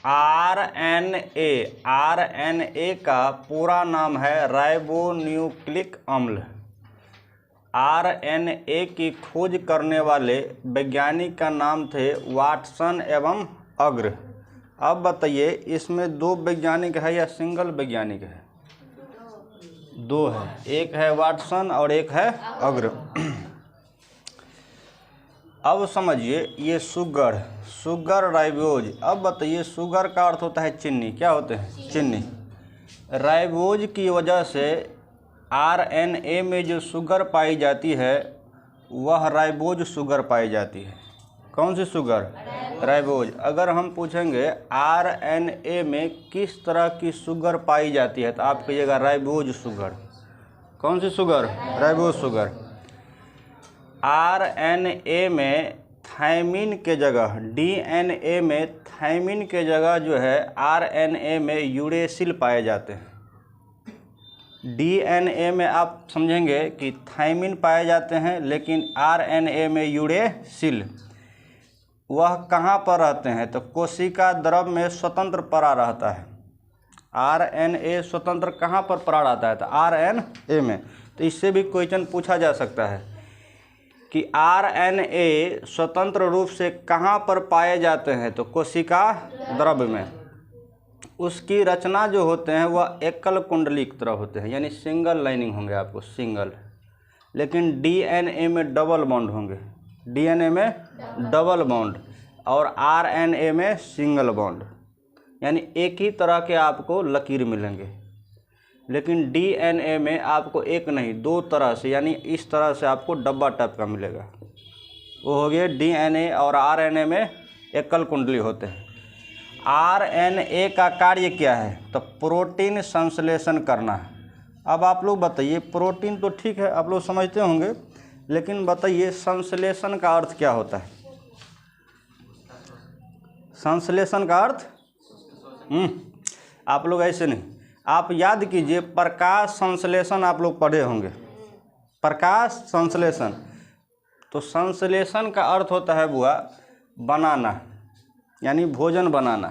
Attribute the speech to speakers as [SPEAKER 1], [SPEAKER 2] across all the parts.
[SPEAKER 1] RNA का पूरा नाम है राइबोन्यूक्लिक अम्ल। आरएनए की खोज करने वाले वैज्ञानिक का नाम थे वाटसन एवं अग्र। अब बताइए इसमें दो वैज्ञानिक है या सिंगल वैज्ञानिक है? दो है, एक है वाटसन और एक है अग्र। अब समझिए ये शुगर राइबोज। अब बताइए शुगर का अर्थ होता है चीनी। क्या होते हैं? चीनी। राइबोज की वजह से आरएनए में जो शुगर पाई जाती है वह राइबोज शुगर पाई जाती है। कौन सी शुगर? राइबोज। अगर हम पूछेंगे आरएनए में किस तरह की शुगर पाई जाती है तो आप कहिएगा राइबोज शुगर। कौन सी शुगर? Ribose sugar. आरएनए में थायमिन के जगह, डीएनए में थायमिन के जगह जो है आरएनए में यूरेसिल पाए जाते हैं। डीएनए में आप समझेंगे कि थायमिन पाए जाते हैं, लेकिन आरएनए में यूरेसिल। वह कहाँ पर रहते हैं? तो कोशिका द्रव में स्वतंत्र पड़ा रहता है। आरएनए स्वतंत्र कहाँ पर पड़ा रहता है? तो आरएनए में। तो इससे भी क्वेश्चन पूछा जा सकता है कि आरएनए स्वतंत्र रूप से कहाँ पर पाए जाते हैं? तो कोशिका द्रव में। उसकी रचना जो होते हैं वह एकल कुंडली की तरह होते हैं, यानी सिंगल लाइनिंग होंगे आपको, सिंगल। लेकिन डीएनए में डबल बॉन्ड होंगे, डीएनए में डबल बॉन्ड, और आरएनए में सिंगल बॉन्ड, यानी एक ही तरह के आपको लकीर मिलेंगे। लेकिन डीएनए में आपको एक नहीं दो तरह से, यानी इस तरह से आपको डब्बा टाइप का मिलेगा। वो हो गया डीएनए, और आरएनए में एकल कुंडली होते हैं। आरएनए का कार्य क्या है? तो प्रोटीन संश्लेषण करना है। अब आप लोग बताइए, प्रोटीन तो ठीक है आप लोग समझते होंगे, लेकिन बताइए संश्लेषण का अर्थ क्या होता है? संश्लेषण का अर्थ आप लोग ऐसे नहीं, आप याद कीजिए प्रकाश संश्लेषण आप लोग पढ़े होंगे। प्रकाश संश्लेषण, तो संश्लेषण का अर्थ होता है बुआ बनाना, यानी भोजन बनाना,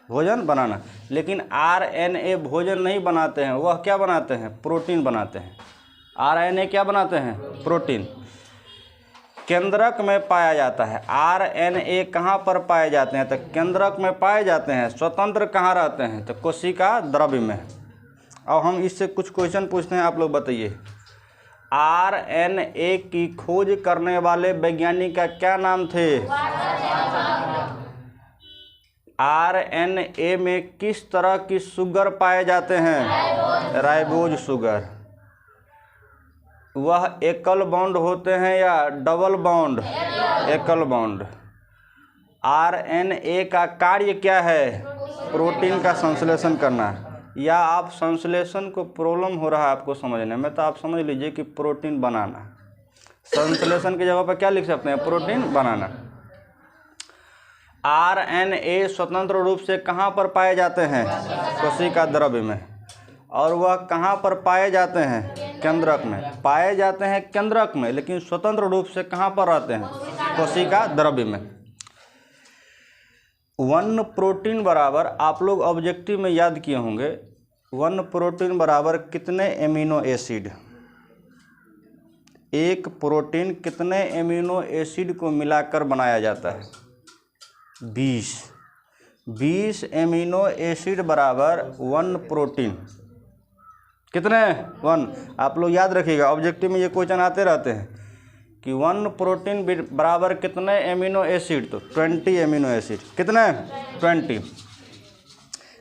[SPEAKER 1] भोजन बनाना। लेकिन आरएनए भोजन नहीं बनाते हैं, वह क्या बनाते हैं? प्रोटीन बनाते हैं। आरएनए क्या बनाते हैं? प्रोटीन। केंद्रक में पाया जाता है। आरएनए कहाँ पर पाए जाते हैं? तो केंद्रक में पाए जाते हैं। स्वतंत्र कहाँ रहते हैं? तो कोशिका द्रव्य में। अब हम इससे कुछ क्वेश्चन पूछते हैं, आप लोग बताइए। आरएनए की खोज करने वाले वैज्ञानिक का क्या नाम थे? आरएनए में किस तरह की शुगर पाए जाते हैं? Ribose sugar. वह एकल बॉन्ड होते हैं या डबल बॉन्ड? एकल बॉन्ड। आरएनए का कार्य क्या है? प्रोटीन का संश्लेषण करना। या आप संश्लेषण को प्रॉब्लम हो रहा है आपको समझने में, तो आप समझ लीजिए कि प्रोटीन बनाना। संश्लेषण की जगह पर क्या लिख सकते हैं? प्रोटीन बनाना। आरएनए स्वतंत्र रूप से कहाँ पर पाए जाते हैं? कोशिका द्रव्य में। और वह कहाँ पर पाए जाते हैं? केंद्रक में। पाए जाते हैं केंद्रक में, लेकिन स्वतंत्र रूप से कहाँ पर रहते हैं? कोशिका द्रव्य में। 1 प्रोटीन बराबर, आप लोग ऑब्जेक्टिव में याद किए होंगे, 1 प्रोटीन बराबर कितने एमिनो एसिड? एक प्रोटीन कितने एमिनो एसिड को मिलाकर बनाया जाता है? 20 एमिनो एसिड बराबर 1 प्रोटीन। कितने? 1। आप लोग याद रखिएगा, ऑब्जेक्टिव में ये क्वेश्चन आते रहते हैं कि 1 प्रोटीन बराबर कितने एमिनो एसिड? तो 20 एमिनो एसिड। कितने? 20।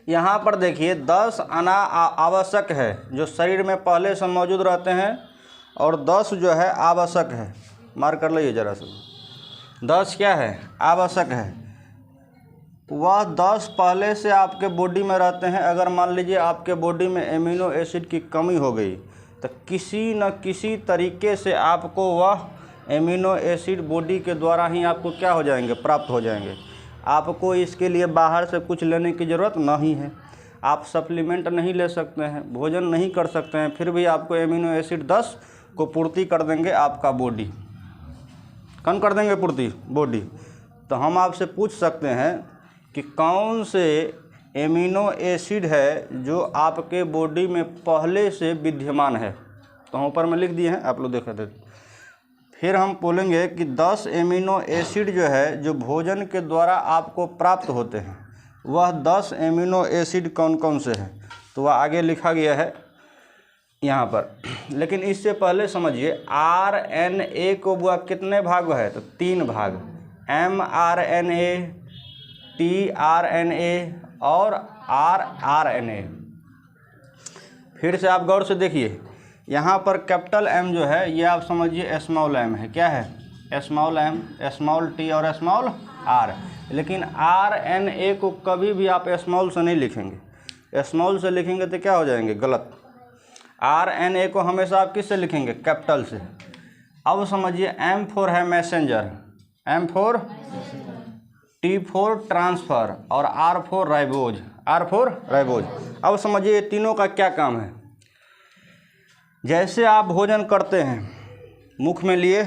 [SPEAKER 1] यहाँ पर देखिए 10 आना आवश्यक है, जो शरीर में पहले से मौजूद रहते हैं, और 10 जो है आवश्यक है। मार्क कर लीजिए जरा सा। 10 क्या है? आवश्यक है। वह 10 पहले से आपके बॉडी में रहते हैं। अगर मान लीजिए आपके बॉडी में एमिनो एसिड की कमी हो गई तो किसी न किसी तरीके से आपको वह एमिनो एसिड बॉडी के द्वारा ही आपको क्या हो जाएंगे? प्राप्त हो जाएंगे। आपको इसके लिए बाहर से कुछ लेने की ज़रूरत नहीं है। आप सप्लीमेंट नहीं ले सकते हैं, भोजन नहीं कर सकते हैं, फिर भी आपको एमिनो एसिड 10 को पूर्ति कर देंगे आपका बॉडी। कौन कर देंगे पूर्ति? बॉडी। तो हम आपसे पूछ सकते हैं कि कौन से एमिनो एसिड है जो आपके बॉडी में पहले से विद्यमान है। तो हम ऊपर में लिख दिए हैं, आप लोग देख रहे थे। फिर हम बोलेंगे कि 10 एमिनो एसिड जो है जो भोजन के द्वारा आपको प्राप्त होते हैं, वह 10 एमिनो एसिड कौन कौन से हैं। तो वह आगे लिखा गया है यहाँ पर। लेकिन इससे पहले समझिए RNA को वह कितने भाग है, तो 3 भाग, mRNA, tRNA और rRNA। फिर से आप गौर से देखिए, यहाँ पर कैपिटल M जो है ये आप समझिए स्मॉल m है। क्या है? स्मॉल m, स्मॉल t और स्मॉल r। लेकिन RNA को कभी भी आप स्मॉल से नहीं लिखेंगे। स्मॉल से लिखेंगे तो क्या हो जाएंगे? गलत। RNA को हमेशा आप किससे लिखेंगे? कैपिटल से। अब समझिए M फोर है messenger, M four, T four transfer और R four ribose, R four ribose. अब समझिए ये तीनों का क्या काम है। जैसे आप भोजन करते हैं, मुख में लिए,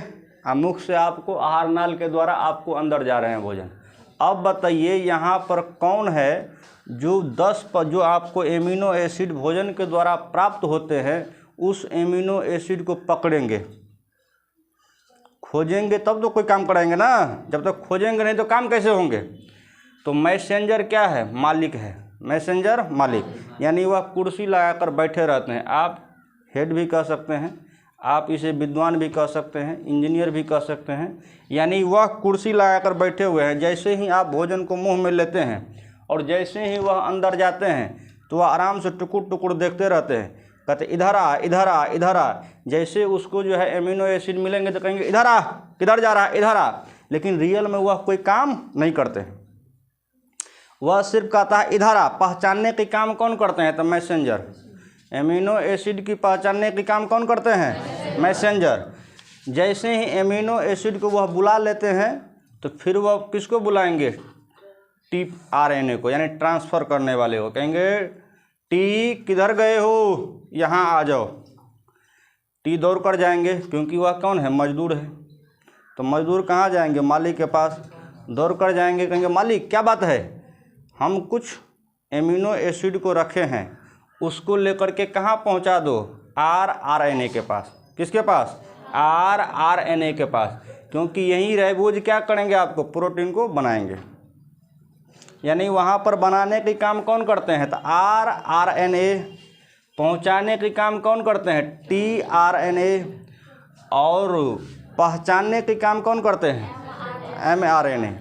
[SPEAKER 1] मुख से आपको आहार नाल के द्वारा आपको अंदर जा रहे हैं भोजन। अब बताइए यहाँ पर कौन है जो 10 पर जो आपको एमिनो एसिड भोजन के द्वारा प्राप्त होते हैं, उस एमिनो एसिड को पकड़ेंगे, खोजेंगे, तब तो कोई काम कराएंगे ना। जब तक खोजेंगे नहीं तो काम कैसे होंगे। तो मैसेंजर क्या है? मालिक है। मैसेंजर मालिक, यानी वह कुर्सी लगाकर बैठे रहते हैं। आप हेड भी कह सकते हैं, आप इसे विद्वान भी कह सकते हैं, इंजीनियर भी कह सकते हैं। यानी वह कुर्सी लगाकर बैठे हुए हैं। जैसे ही आप भोजन को मुंह में लेते हैं और जैसे ही वह अंदर जाते हैं तो वह आराम से टुकुर टुकुर देखते रहते हैं, कहते इधर आ, इधर आ, इधर आ। जैसे उसको जो है एमिनो एसिड मिलेंगे तो कहेंगे इधर आ, किधर जा रहा है, इधर आ। लेकिन रियल में वह कोई काम नहीं करते हैं, वह सिर्फ कहता है इधर आ। पहचानने के काम कौन करते हैं? तो मैसेंजर। एमिनो एसिड की पहचानने के काम कौन करते हैं? मैसेंजर। जैसे ही एमिनो एसिड को वह बुला लेते हैं तो फिर वह किसको बुलाएंगे? tRNA को, यानी ट्रांसफ़र करने वाले को। कहेंगे टी किधर गए हो, यहाँ आ जाओ। टी दौड़ कर जाएंगे, क्योंकि वह कौन है? मजदूर है। तो मजदूर कहाँ जाएंगे? मालिक के पास दौड़ कर जाएंगे, कहेंगे मालिक क्या बात है, हम कुछ एमिनो एसिड को रखे हैं, उसको लेकर के कहाँ पहुँचा दो? rRNA के पास। किसके पास? rRNA के पास, क्योंकि यही राइबोज क्या करेंगे? आपको प्रोटीन को बनाएंगे। यानी वहाँ पर बनाने के काम कौन करते हैं? तो rRNA। पहुँचाने के काम कौन करते हैं? tRNA। और पहचानने के काम कौन करते हैं? mRNA।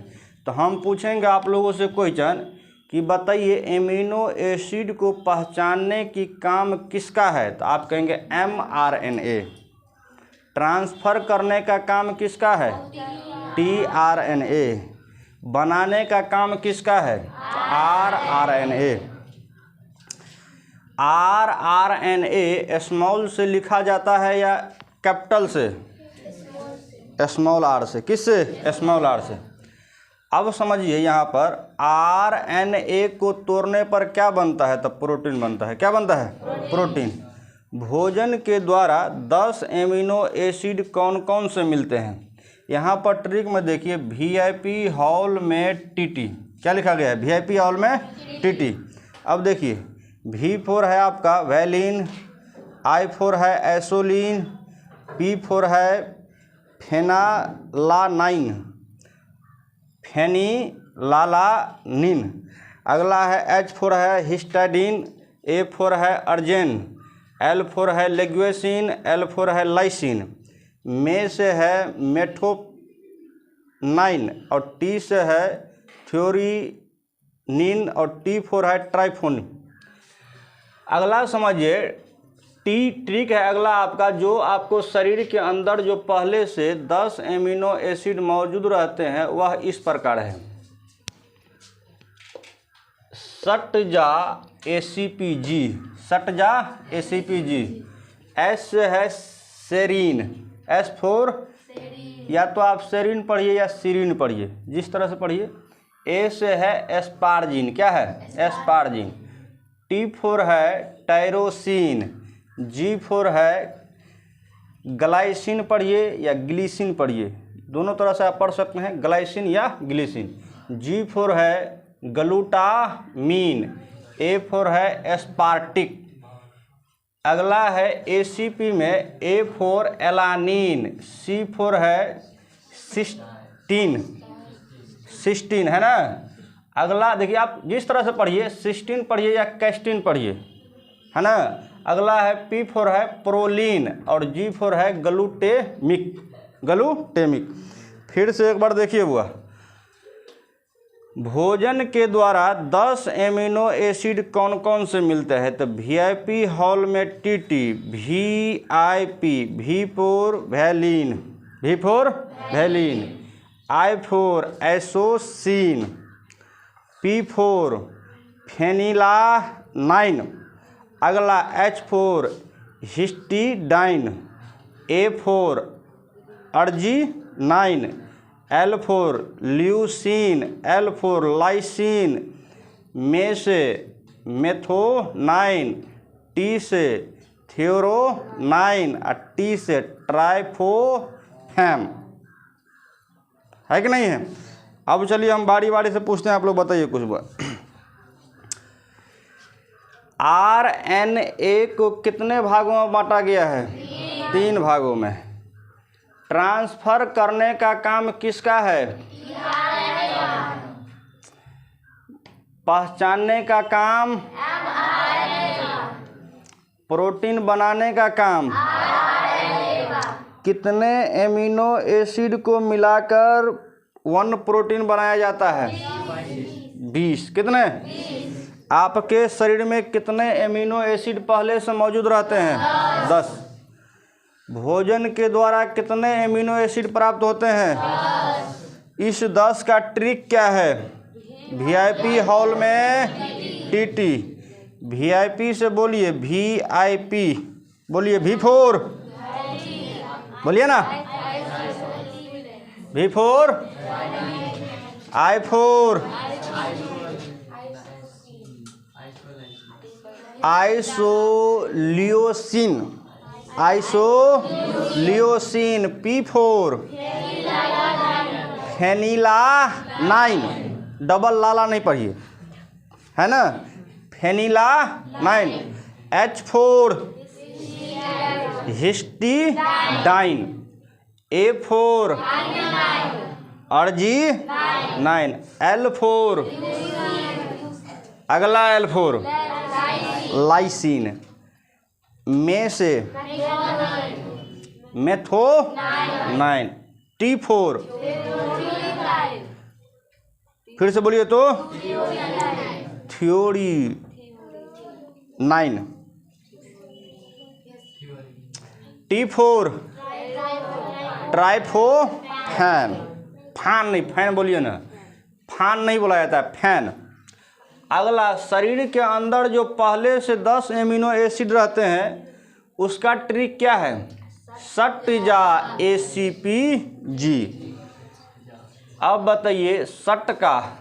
[SPEAKER 1] तो हम पूछेंगे आप लोगों से क्वेश्चन कि बताइए एमिनो एसिड को पहचानने की काम किसका है? तो आप कहेंगे mRNA। ट्रांसफ़र करने का काम किसका है? tRNA। बनाने का काम किसका है? rRNA। rRNA स्मॉल से लिखा जाता है या कैपिटल से? स्मॉल r से। किससे? स्मॉल r से। अब समझिए यहाँ पर RNA को तोड़ने पर क्या बनता है? तो प्रोटीन बनता है। क्या बनता है? प्रोटीन। भोजन के द्वारा 10 एमिनो एसिड कौन कौन से मिलते हैं? यहाँ पर ट्रिक में देखिए, VIP हॉल में TT। क्या लिखा गया है? VIP हॉल में TT। अब देखिए V4 है आपका वैलिन, I4 है एसोलिन, P4 है फेनालानाइन, फेनिलालानिन। अगला है H4 है हिस्टाडीन, A4 है अर्जेन, L4 है लेग्वेसिन, L4 है लाइसिन। में से है मेथोनाइन और T से है थ्योरीनिन और T4 है ट्राइफोनिन। अगला समझिए ट्रिक है अगला आपका, जो आपको शरीर के अंदर जो पहले से 10 एमिनो एसिड मौजूद रहते हैं वह इस प्रकार है। सटजा ACPG, सटजा ACPG। S से है सेरीन, S4, या तो आप सेरीन पढ़िए या सीरीन पढ़िए, जिस तरह से पढ़िए। A से है एस्पार्जिन। क्या है? एस्पार्जिन। T4 है टायरोसिन, G4 है ग्लाइसिन पढ़िए या ग्लीसिन पढ़िए, दोनों तरह से आप पढ़ सकते हैं, ग्लाइसिन या ग्लीसिन। G4 है ग्लूटामीन, ए फॉर है एस्पार्टिक। अगला है ACP में A for alanine, C for है सिस्टीन, सिस्टीन है ना। अगला देखिए, आप जिस तरह से पढ़िए, सिस्टीन पढ़िए या कैस्टीन पढ़िए, है ना। अगला है P फॉर है प्रोलीन और G फॉर है ग्लूटेमिक, ग्लूटेमिक। फिर से एक बार देखिए हुआ, भोजन के द्वारा 10 एमिनो एसिड कौन कौन से मिलते हैं? तो VIP हॉल में TT, VIP, V for valine, V for valine, I for isoleucine, P for phenylalanine. अगला H for histidine, A for arginine, L for leucine, L for lysine, में से मेथोनाइन, T से थियोरोनाइन और T से ट्राइफोफैम, है कि नहीं है। अब चलिए हम बारी बारी से पूछते हैं, आप लोग बताइए कुछ बात। RNA को कितने भागों में बांटा गया है? 3 भागों में। ट्रांसफर करने का काम किसका है? पहचानने का काम? प्रोटीन बनाने का काम? कितने एमिनो एसिड को मिलाकर 1 प्रोटीन बनाया जाता है? 20। कितने? आपके शरीर में कितने एमिनो एसिड पहले से मौजूद रहते हैं? 10। भोजन के द्वारा कितने एमिनो एसिड प्राप्त होते हैं? इस 10 का ट्रिक क्या है? VIP हॉल में TT, VIP से बोलिए VIP, बोलिए V फॉर, बोलिए ना, V for, I for isoleucine, isoleucine, P for phenylalanine, double लाला नहीं पढ़िए, है ना, phenylalanine. H for histidine, A for arginine, L for, अगला L फॉर लाइसिन, में से मेथोनाइन, T फॉर, फिर से बोलिए तो थियोरीनाइन, T फॉर ट्राइफोफैन, फैन नहीं, फैन बोलिए ना, फैन नहीं बोला जाता है, फैन। अगला, शरीर के अंदर जो पहले से 10 एमिनो एसिड रहते हैं उसका ट्रिक क्या है? सट जा ACPG। अब बताइए, सट का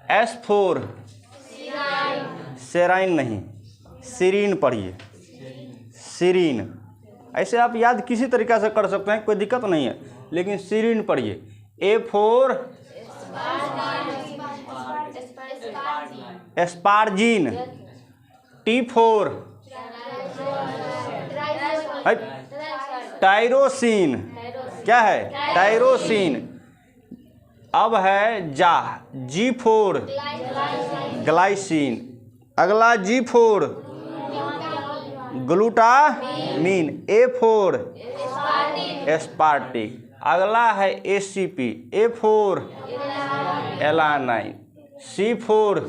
[SPEAKER 1] S फॉर सेराइन नहीं, सीरीन पढ़िए, सीरीन। ऐसे आप याद किसी तरीक़ा से कर सकते हैं, कोई दिक्कत नहीं है, लेकिन सीरीन पढ़िए। A for asparagine, T for tyrosine, क्या है? टायरोसिन। अब है जा, G फॉर ग्लाइसिन, अगला G for glutamine, A for aspartic, अगला है ACP, A for alanine, C for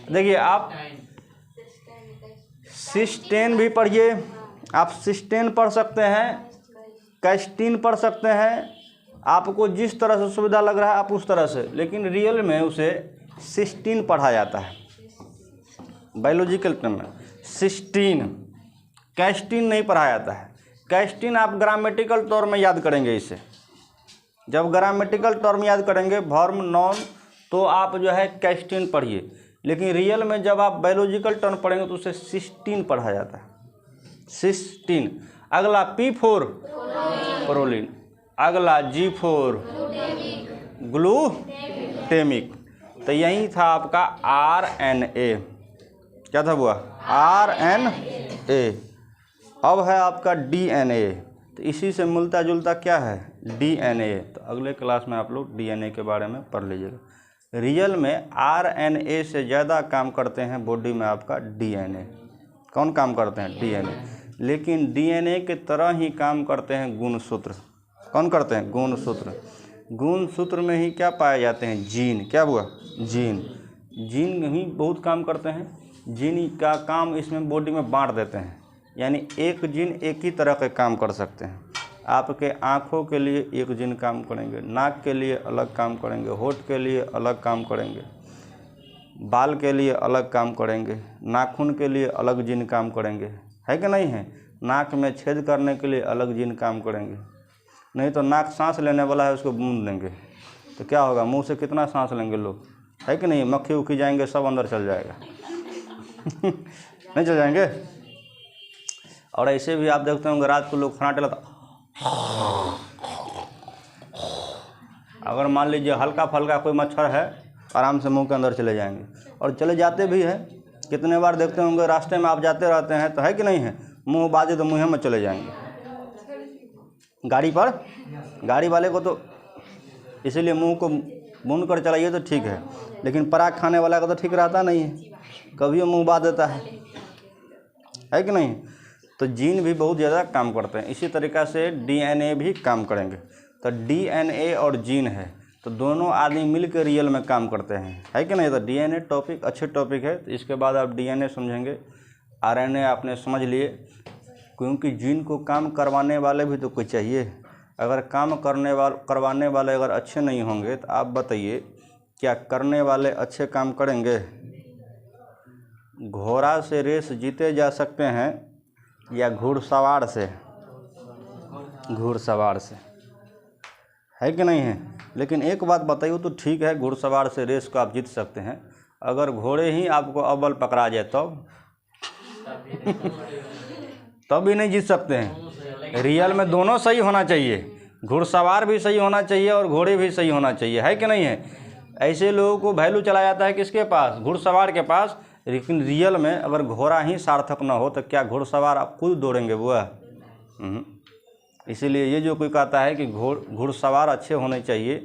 [SPEAKER 1] देखिए आप सिस्टेन भी पढ़िए, आप सिस्टेन पढ़ सकते हैं, कैस्टीन पढ़ सकते हैं, आपको जिस तरह से सुविधा लग रहा है आप उस तरह से, लेकिन रियल में उसे सिस्टीन पढ़ा जाता है बायोलॉजिकल टर्म में, सिस्टीन, कैस्टीन नहीं पढ़ा जाता है। कैस्टीन आप ग्रामेटिकल तौर में याद करेंगे इसे, जब ग्रामेटिकल टर्म याद करेंगे वर्ब नॉन, तो आप जो है कैस्टीन पढ़िए, लेकिन रियल में जब आप बायोलॉजिकल टर्म पढ़ेंगे तो उसे सिस्टीन पढ़ा जाता है, सिस्टीन। अगला P फॉर प्रोलीन, अगला G4 ग्लूटेमिक। तो यही था आपका RNA। क्या था वो? RNA। अब है आपका DNA। तो इसी से मिलता जुलता क्या है? DNA। तो अगले क्लास में आप लोग DNA के बारे में पढ़ लीजिएगा। रियल में RNA से ज़्यादा काम करते हैं बॉडी में आपका DNA। कौन काम करते हैं? DNA। लेकिन DNA के तरह ही काम करते हैं गुणसूत्र। कौन करते हैं? गुणसूत्र। गुणसूत्र में ही क्या पाए जाते हैं? जीन। क्या हुआ? जीन। जीन ही बहुत काम करते हैं। जीन का काम इसमें बॉडी में बांट देते हैं, यानी एक जीन एक ही तरह के काम कर सकते हैं। आपके आँखों के लिए एक जीन काम करेंगे, नाक के लिए अलग काम करेंगे, होठ के लिए अलग काम करेंगे, बाल के लिए अलग काम करेंगे, नाखून के लिए अलग जीन काम करेंगे, है कि नहीं है? नाक में छेद करने के लिए अलग जीन काम करेंगे। नहीं तो नाक सांस लेने वाला है, उसको बूंद देंगे तो क्या होगा? मुंह से कितना सांस लेंगे लोग, है कि नहीं? मक्खी उखी जाएंगे, सब अंदर चल जाएगा। नहीं चल जाएंगे? और ऐसे भी आप देखते होंगे रात को लोग खनाटे लगता, अगर मान लीजिए हल्का फल्का कोई मच्छर है, आराम से मुंह के अंदर चले जाएंगे। और चले जाते भी हैं। कितने बार देखते होंगे रास्ते में आप जाते रहते हैं, तो है कि नहीं है? मुंह बाजे तो मुँह में चले जाएंगे। गाड़ी पर गाड़ी वाले को तो इसीलिए मुंह को बूंद कर चलाइए तो ठीक है, लेकिन पराग खाने वाला का तो ठीक रहता नहीं है, कभी वो मुँह बांध देता है कि नहीं? तो जीन भी बहुत ज़्यादा काम करते हैं। इसी तरीक़ा से DNA भी काम करेंगे। तो DNA और जीन है, तो दोनों आदमी मिल के रियल में काम करते हैं, है कि नहीं? तो DNA टॉपिक अच्छे टॉपिक है। तो इसके बाद आप DNA समझेंगे। RNA आपने समझ लिए, क्योंकि जीन को काम करवाने वाले भी तो कोई चाहिए। अगर काम करवाने वाले अगर अच्छे नहीं होंगे तो आप बताइए क्या करने वाले अच्छे काम करेंगे? घोड़ा से रेस जीते जा सकते हैं या घुड़सवार से? घुड़सवार से, है कि नहीं है? लेकिन एक बात बताइए, तो ठीक है घुड़सवार से रेस को आप जीत सकते हैं, अगर घोड़े ही आपको अव्वल पकड़ा जाए तब भी नहीं जीत सकते हैं। रियल में दोनों सही होना चाहिए, घुड़सवार भी सही होना चाहिए और घोड़े भी सही होना चाहिए, है कि नहीं है? ऐसे लोगों को वैल्यू चला जाता है किसके पास? घुड़सवार के पास। लेकिन रियल में अगर घोड़ा ही सार्थक ना हो तो क्या घुड़सवार आप खुद दौड़ेंगे बुआ? इसीलिए ये जो कोई कहता है कि घुड़सवार अच्छे होने चाहिए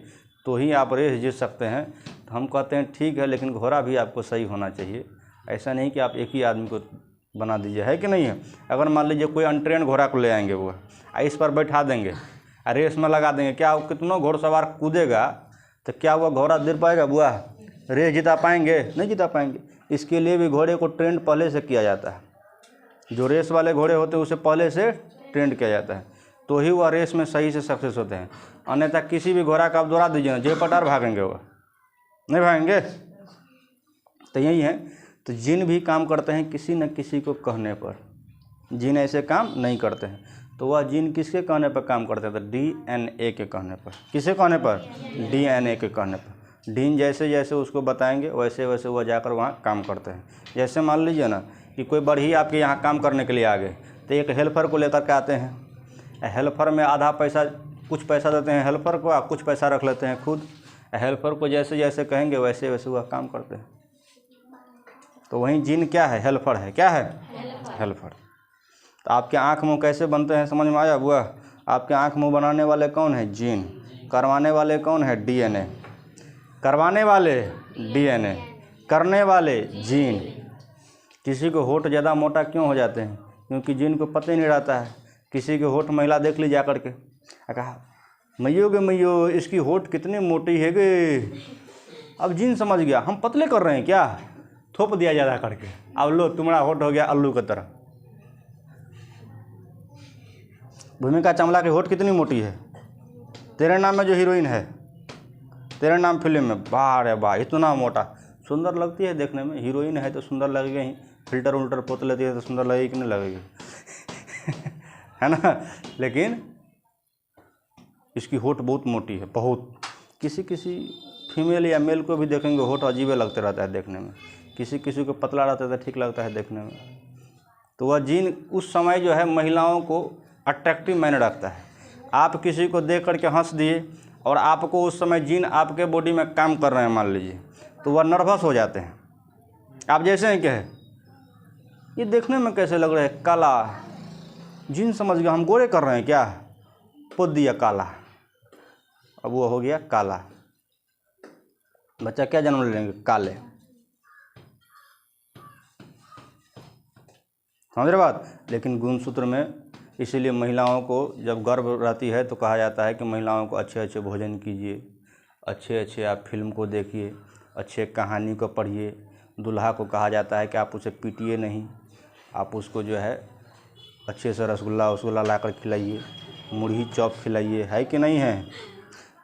[SPEAKER 1] तो ही आप रेस जीत सकते हैं, तो हम कहते हैं ठीक है, लेकिन घोड़ा भी आपको सही होना चाहिए। ऐसा नहीं कि आप एक ही आदमी को बना दीजिए, है कि नहीं है? अगर मान लीजिए कोई अनट्रेन घोड़ा को ले आएंगे वो, इस पर बैठा देंगे, रेस में लगा देंगे, क्या कितना घुड़सवार कूदेगा तो क्या हुआ? घोड़ा दे पाएगा बुआ? रेस जिता पाएंगे? नहीं जिता पाएंगे। इसके लिए भी घोड़े को ट्रेंड पहले से किया जाता है। जो रेस वाले घोड़े होते हैं उसे पहले से ट्रेंड किया जाता है, तो ही वह रेस में सही से सक्सेस होते हैं। अन्यथा किसी भी घोड़ा का आप दौड़ा दीजिए ना, जेपटार भागेंगे, वह नहीं भागेंगे। तो यही है। तो जीन भी काम करते हैं किसी न किसी को कहने पर। जीन ऐसे काम नहीं करते हैं, तो वह जीन किसके कहने पर काम करते हैं? तो DNA के कहने पर। किसके कहने पर? DNA के कहने पर। जीन जैसे जैसे उसको बताएंगे वैसे वैसे वह जाकर वहाँ काम करते हैं। जैसे मान लीजिए ना कि कोई बढ़ी आपके यहाँ काम करने के लिए आ गए, तो एक हेल्पर को लेकर के आते हैं। हेल्पर में आधा पैसा, कुछ पैसा देते हैं हेल्पर को, कुछ पैसा रख लेते हैं खुद। हेल्पर को जैसे जैसे कहेंगे वैसे वैसे वह काम करते हैं। तो वहीं जीन क्या है? हेल्पर है। क्या है? हेल्पर। तो आपके आँख मुँह कैसे बनते हैं समझ में आया बुआ? आपके आँख मुँह बनाने वाले कौन है? जीन। करवाने वाले कौन है? DNA। करवाने वाले DNA, करने वाले जीन। किसी को होठ ज़्यादा मोटा क्यों हो जाते हैं? क्योंकि जीन को पता ही नहीं रहता है। किसी के होठ महिला देख ली जा करके, कहा मैयो गे मैयो इसकी होठ कितनी मोटी है गे। अब जीन समझ गया हम पतले कर रहे हैं क्या, थोप दिया ज़्यादा करके, अब लो तुम्हारा होठ हो गया आलू की तरह। भूमिका चावला की होठ कितनी मोटी है? तेरे नाम में जो हीरोइन है, तेरे नाम फिल्म में, वाह रे वाह इतना मोटा, सुंदर लगती है देखने में। हीरोइन है तो सुंदर लगेगी ही, फिल्टर उल्टर पोत लेती है तो सुंदर लगेगी कि नहीं लगेगी? है ना? लेकिन इसकी होठ बहुत मोटी है, बहुत। किसी किसी फीमेल या मेल को भी देखेंगे होठ अजीब लगते रहता है देखने में, किसी किसी को पतला रहता है तो ठीक लगता है देखने में। तो वह जीन उस समय जो है महिलाओं को अट्रैक्टिव मायने रखता है। आप किसी को देख करके हंस दिए और आपको उस समय जीन आपके बॉडी में काम कर रहे हैं मान लीजिए, तो वह नर्वस हो जाते हैं। आप जैसे हैं कहे ये देखने में कैसे लग रहा है, काला, जीन समझ गया हम गोरे कर रहे हैं क्या, पोत दिया काला, अब वो हो गया काला। बच्चा क्या जन्म ले लेंगे, काले। समझ रहे बात। लेकिन गुणसूत्र में इसीलिए महिलाओं को जब गर्भ रहती है तो कहा जाता है कि महिलाओं को अच्छे अच्छे भोजन कीजिए, अच्छे अच्छे आप फिल्म को देखिए, अच्छे कहानी को पढ़िए। दूल्हा को कहा जाता है कि आप उसे पीटिए नहीं, आप उसको जो है अच्छे से रसगुल्ला लाकर खिलाइए, मुरही चॉप खिलाइए, है कि नहीं है,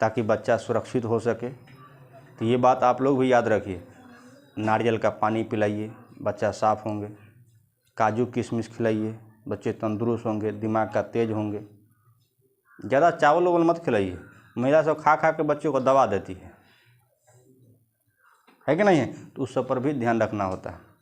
[SPEAKER 1] ताकि बच्चा सुरक्षित हो सके। तो ये बात आप लोग भी याद रखिए। नारियल का पानी पिलाइए, बच्चा साफ़ होंगे। काजू किशमिश खिलाइए, बच्चे तंदुरुस्त होंगे, दिमाग का तेज होंगे। ज़्यादा चावल वावल मत खिलाइए, महिला सब खा खा के बच्चों को दबा देती है कि नहीं है, तो उस सब पर भी ध्यान रखना होता है।